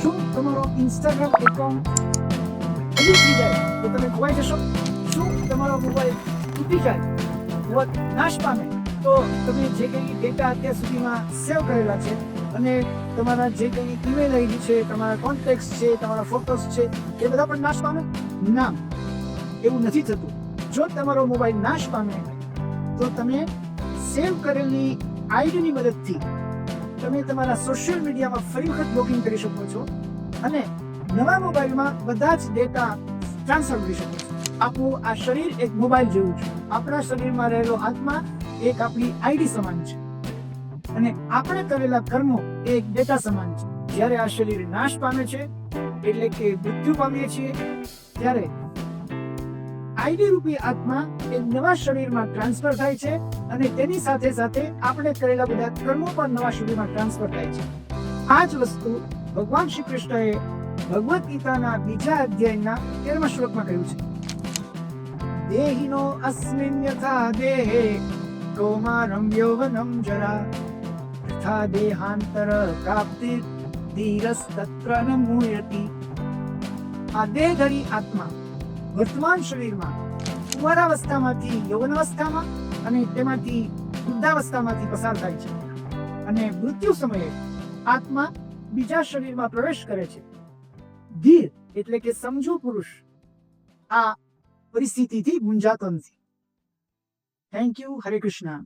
શું તમારો Instagram account થઈ જાય તો તમે ખોવાઈ જશો? શું તમારો મોબાઈલ તૂટી જાય, નાશ પામે તો તમે જે કંઈ ડેટા અત્યાર સુધીમાં સેવ કરેલા છે અને તમારા જે કંઈ ઈમેલ આઈડી છે, તમારા કોન્ટેક્ટ છે, તમારા ફોટોસ છે, એ બધા પણ નાશ પામે? ના, એવું નથી થતું. જો તમારો મોબાઈલ નાશ પામે તો તમે સેવ કરેલી આઈડીની મદદથી તમે તમારા સોશિયલ મીડિયામાં ફરી વખત લોગિન કરી શકો છો અને નવા મોબાઈલમાં બધા જ ડેટા ટ્રાન્સફર કરી શકો છો. આપણું આ શરીર એક મોબાઈલ જેવું છે. આપણા શરીરમાં રહેલો આત્મા એક આપણી આઈડી સમાન છે અને આપણે કરેલા કર્મો એક ડેટા સમાન છે. જ્યારે આ શરીર નાશ પામે છે એટલે કે મૃત્યુ પામીએ છીએ ત્યારે આઈડી રૂપી આત્મા એક નવા શરીરમાં ટ્રાન્સફર થાય છે અને તેની સાથે સાથે આપણે કરેલા બધા કર્મો પણ નવા શરીરમાં ટ્રાન્સફર થાય છે. આ જ વસ્તુ ભગવાન શ્રી કૃષ્ણએ ભગવદ્ ગીતાના 2 અધ્યાયના 13મા શ્લોકમાં કહ્યું છે. દેહિનો અસ્મિન યથા દેહે કૌમારમ યૌવનમ જરા તથા દેહાંતર પ્રાપ્તિ ધીરસ્તત્ર ન મૂયતિ. આ દેહધારી આત્મા વર્તમાન શરીરમાં કુંવરાવસ્થામાંથી યૌવનાવસ્થામાં અને તેમાંથી વૃદ્ધાવસ્થામાંથી પસાર થાય છે અને મૃત્યુ સમયે આત્મા બીજા શરીરમાં પ્રવેશ કરે છે. ધીર એટલે કે સમજુ પુરુષ આ પરિસ્થિતિથી ગુંજાતો નથી. Thank you. હરે કૃષ્ણ.